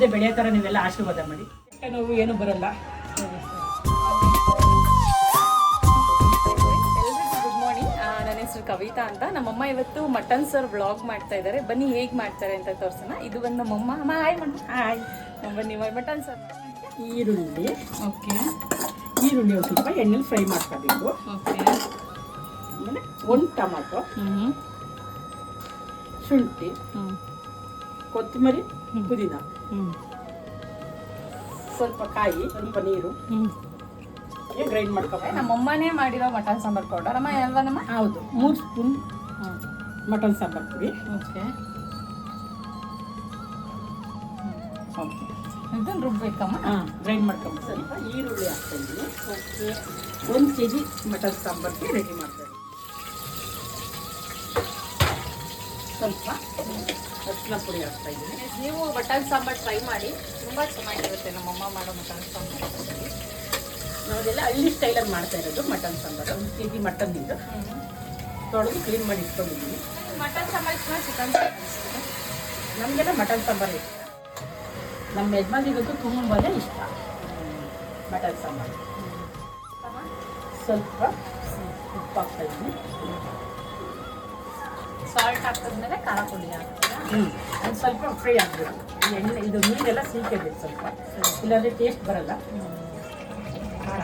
ಮುಂದೆ ಬೆಳೆಯೋ ಥರ ನೀವೆಲ್ಲ ಆಶೀರ್ವಾದ ಮಾಡಿ. ನೋವು ಏನು ಬರಲ್ಲ. ಗುಡ್ ಮಾರ್ನಿಂಗ್, ನನ್ನ ಹೆಸರು ಕವಿತಾ ಅಂತ. ನಮ್ಮಮ್ಮ ಇವತ್ತು ಮಟನ್ ಸರ್ ವ್ಲಾಗ್ ಮಾಡ್ತಾ ಇದ್ದಾರೆ. ಬನ್ನಿ ಹೇಗೆ ಮಾಡ್ತಾರೆ ಅಂತ ತೋರಿಸೋಣ. ಇದು ಬಂದು ನಮ್ಮಮ್ಮ. ಅಮ್ಮ ಹಾಯ್ ಮಾಡಿ. ಹಾಯ್. ಬನ್ನಿ ಮಟನ್ ಸರ್. ಈರುಳ್ಳಿ. ಓಕೆ. ಈರುಳ್ಳಿ ಒಂದು ಸ್ವಲ್ಪ ಎಣ್ಣೆಲಿ ಫ್ರೈ ಮಾಡ್ಕೋಬೇಕು. ಓಕೆ. ಆಮೇಲೆ ಒಂದು ಟೊಮಾಟೊ, ಶುಂಠಿ, ಕೊತ್ತಂಬರಿ, ಪುದೀನ, ಸ್ವಲ್ಪ ಕಾಯಿ, ಸ್ವಲ್ಪ ನೀರು ಗ್ರೈಂಡ್ ಮಾಡ್ಕೋಬೇಕು. ನಮ್ಮಮ್ಮನೇ ಮಾಡಿರೋ ಮಟನ್ ಸಾಂಬಾರ್ ಪೌಡರ್. ಅಮ್ಮ ಅಲ್ವಾ ನಮ್ಮ? ಹೌದು, 3 ಸ್ಪೂನ್ ಮಟನ್ ಸಾಂಬಾರ್ ಪುಡಿ. ಓಕೆ. ಇದನ್ನು ರುಬ್ಬೇಕಮ್ಮ? ಗ್ರೈಂಡ್ ಮಾಡ್ಕೊಂಡು ಸ್ವಲ್ಪ ಈರುಳ್ಳಿ ಹಾಕ್ತಾ ಇದ್ದೀನಿ. ಓಕೆ. 1 kg ಮಟನ್ ಸಾಂಬಾರ್ಗೆ ರೆಡಿ ಮಾಡ್ತಾ ಇದ್ದೀನಿ. ಸ್ವಲ್ಪ ಅರಿಶಿನ ಪುಡಿ ಹಾಕ್ತಾ ಇದ್ದೀನಿ. ನೀವು ಮಟನ್ ಸಾಂಬಾರ್ ಟ್ರೈ ಮಾಡಿ, ತುಂಬ ಚೆನ್ನಾಗಿರುತ್ತೆ ನಮ್ಮಮ್ಮ ಮಾಡೋ ಮಟನ್ ಸಾಂಬಾರ್. ನಾವೆಲ್ಲ ಹಳ್ಳಿ ಸ್ಟೈಲಲ್ಲಿ ಮಾಡ್ತಾ ಇರೋದು ಮಟನ್ ಸಾಂಬಾರು. 1 kg ಮಟನ್ ಇದು ತೊಳೆದು ಕ್ಲೀನ್ ಮಾಡಿ ಇಟ್ಕೊಂಡಿದ್ದೀನಿ. ಮಟನ್ ಸಾಂಬಾರ್ ಇಷ್ಟ, ಚಿಕನ್ ನಮಗೆಲ್ಲ ಮಟನ್ ಸಾಂಬಾರು ಇಷ್ಟ. ನಮ್ಮ ಯಜಮಾನಿಗಂತೂ ತುಂಬಾ ಇಷ್ಟ ಮಟನ್ ಸಾಂಬಾರು. ಸ್ವಲ್ಪ ಉಪ್ಪು ಹಾಕ್ತಾ ಇದ್ದೀನಿ. ಸಾಲ್ಟ್ ಹಾಕಿದ್ಮೇಲೆ ಖಾರ ಪುಡಿ ಹಾಕ್ತೀರಾ? ಅದು ಸ್ವಲ್ಪ ಫ್ರೈ ಆಗಬೇಕು. ಎಣ್ಣೆ ಇದು ನೀರೆಲ್ಲ ಸೀಕಬೇಕು ಸ್ವಲ್ಪ, ಇಲ್ಲಾಂದರೆ ಟೇಸ್ಟ್ ಬರಲ್ಲ. ಖಾರ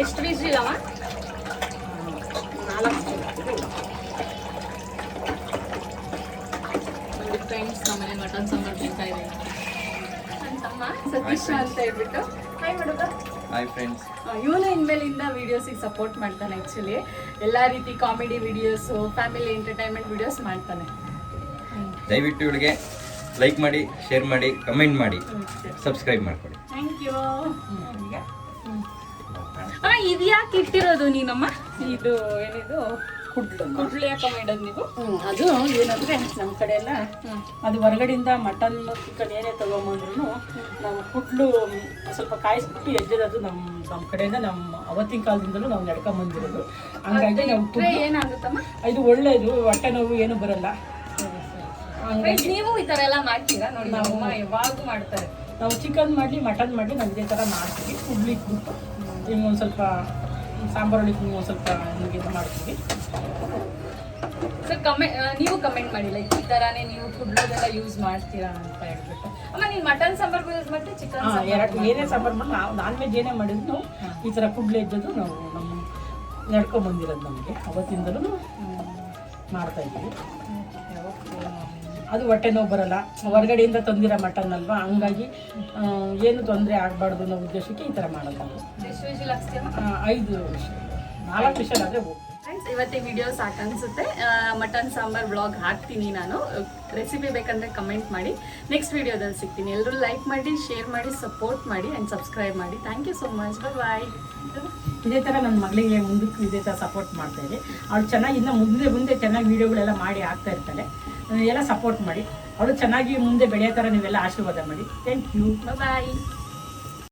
ಎಷ್ಟು ವಿಸಿಲಮ್ಮ? 4 ವಿಸಿಲ್. ಫ್ರೆಂಡ್ಸ್, ನಮ್ಮನೆ ಮಟನ್ ಸಾಂಬಾರ್ ತಿಂತಾ ಇದೆ ನನ್ನ ತಮ್ಮ ಸತೀಶ್ ಅಂತ ಹೇಳ್ಬಿಟ್ಟು. ಹಾಯ್ ಮಾಡುವ. Hi friends. ಇವನು ಇನ್ಮೇಲಿಂದ ವೀಡಿಯೋಸಿಗೆ ಸಪೋರ್ಟ್ ಮಾಡ್ತಾನೆ. ಆ್ಯಕ್ಚುಲಿ ಎಲ್ಲ ರೀತಿ comedy videos, family entertainment videos ಮಾಡ್ತಾನೆ. ದಯವಿಟ್ಟು ಇವಳಿಗೆ ಲೈಕ್ ಮಾಡಿ, ಶೇರ್ ಮಾಡಿ, ಕಮೆಂಟ್ ಮಾಡಿ, ಸಬ್ಸ್ಕ್ರೈಬ್ ಮಾಡ್ಕೊಳ್ಳಿ. Thank you. ಇದು ಯಾಕೆ ಇಟ್ಟಿರೋದು ನೀನಮ್ಮ? ಇದು ಏನಿದು ಕುಡ್ಲಿ ಯಾಕಮ್ಮ ಇಡೋದು ನೀವು? ಅದು ಏನಂದರೆ ನಮ್ಮ ಕಡೆ ಎಲ್ಲ ಅದು ಹೊರಗಡೆಯಿಂದ ಮಟನ್ ಚಿಕನ್ ಏನೇ ತೊಗೊಂಬಂದ್ರೂ ನಾವು ಕುಟ್ಲು ಸ್ವಲ್ಪ ಕಾಯಿಸ್ಬಿಟ್ಟು ಎಜ್ಜೋದು ನಮ್ಮ ಕಡೆಯಿಂದ ಅವತ್ತಿನ ಕಾಲದಿಂದಲೂ ನಾವು ನಡ್ಕೊಂಬಂದಿರೋದು. ಹಂಗಾಗಿ ನಾವು ಏನಾಗುತ್ತಮ್ಮ? ಇದು ಒಳ್ಳೆಯದು, ಹೊಟ್ಟೆ ನೋವು ಏನು ಬರಲ್ಲ. ಹಂಗಾಗಿ ನೀವು ಈ ಥರ ಎಲ್ಲ ಮಾಡ್ತೀರಾ? ನೋಡಿ, ನಮ್ಮಮ್ಮ ಯಾವಾಗೂ ಮಾಡ್ತಾರೆ. ನಾವು ಚಿಕನ್ ಮಾಡಲಿ ಮಟನ್ ಮಾಡಲಿ ನಾವು ಇದೇ ಥರ ಮಾಡ್ತೀವಿ. ಕುಡ್ಲಿ ಇಟ್ಬಿಟ್ಟು ಹಿಂಗೊಂದು ಸ್ವಲ್ಪ ಸಾಂಬಾರು ಒಂದು ಸ್ವಲ್ಪ ಹಿಂಗೆ ಮಾಡ್ತೀವಿ. ಸರ್ ನೀವು ಕಮೆಂಟ್ ಮಾಡಿ, ಲೈಕ್ ಈ ಥರನೇ ನೀವು ಕುಡ್ಲೋದೆಲ್ಲ ಯೂಸ್ ಮಾಡ್ತೀರಾ ಅಂತ ಹೇಳ್ಬಿಟ್ಟು. ಅಮ್ಮ, ನೀವು ಮಟನ್ ಸಾಂಬಾರ್ಗೂ ಯೂಸ್ ಮಾಡ್ತೀವಿ, ಚಿಕನ್ ಎರಡು ಏನೇ ಸಾಂಬಾರು ಮಾಡಿ ನಾವು ನಾನ್ ವೆಜ್ ಏನೇ ಮಾಡಿದ್ರು ಈ ಥರ ಕುಡ್ಲೆ ಇದ್ದದ್ದು ನಾವು ನಮ್ಮ ನಡ್ಕೊಂಬಂದಿರೋದು. ನಮಗೆ ಅವತ್ತಿಂದಲೂ ಮಾಡ್ತಾ ಇದ್ದೀವಿ. ಅದು ಹೊಟ್ಟೆ ನೋವು ಬರಲ್ಲ, ಹೊರಗಡೆಯಿಂದ ತಂದಿರೋ ಮಟನ್ ಅಲ್ವಾ, ಹಂಗಾಗಿ ಏನು ತೊಂದರೆ ಆಗಬಾರ್ದು ಅನ್ನೋ ಉದ್ದೇಶಕ್ಕೆ ಈ ಥರ ಮಾಡೋದು ನಾವು. 5 ವಿಷಯ 4 ವಿಷಯ ಆದರೆ ಹೋಗ್ತೀವಿ. ಫ್ರೆಂಡ್ಸ್, ಇವತ್ತಿನ ವಿಡಿಯೋ ಸಾಕು ಅನಿಸುತ್ತೆ. ಮಟನ್ ಸಾಂಬಾರ್ ವ್ಲಾಗ್ ಹಾಕ್ತೀನಿ ನಾನು. ರೆಸಿಪಿ ಬೇಕಂದರೆ ಕಮೆಂಟ್ ಮಾಡಿ. ನೆಕ್ಸ್ಟ್ ವಿಡಿಯೋದಲ್ಲಿ ಸಿಗ್ತೀನಿ. ಎಲ್ಲರೂ ಲೈಕ್ ಮಾಡಿ, ಶೇರ್ ಮಾಡಿ, ಸಪೋರ್ಟ್ ಮಾಡಿ ಆ್ಯಂಡ್ ಸಬ್ಸ್ಕ್ರೈಬ್ ಮಾಡಿ. Thank you so much. Bye. ಇದೇ ಥರ ನನ್ನ ಮಗಳಿಗೆ ಮುಂದಕ್ಕೂ ಇದೇ ಥರ ಸಪೋರ್ಟ್ ಮಾಡ್ತಾಯಿದ್ದೆ. ಅವಳು ಚೆನ್ನಾಗಿ ಇನ್ನು ಮುಂದೆ ಚೆನ್ನಾಗಿ ವೀಡಿಯೋಗಳೆಲ್ಲ ಮಾಡಿ ಆಗ್ತಾ ಇರ್ತಾಳೆ. ಎಲ್ಲ ಸಪೋರ್ಟ್ ಮಾಡಿ. ಅವಳು ಚೆನ್ನಾಗಿ ಮುಂದೆ ಬೆಳೆಯೋ ಥರ ನೀವೆಲ್ಲ ಆಶೀರ್ವಾದ ಮಾಡಿ. Thank you. ಬಾಯ್.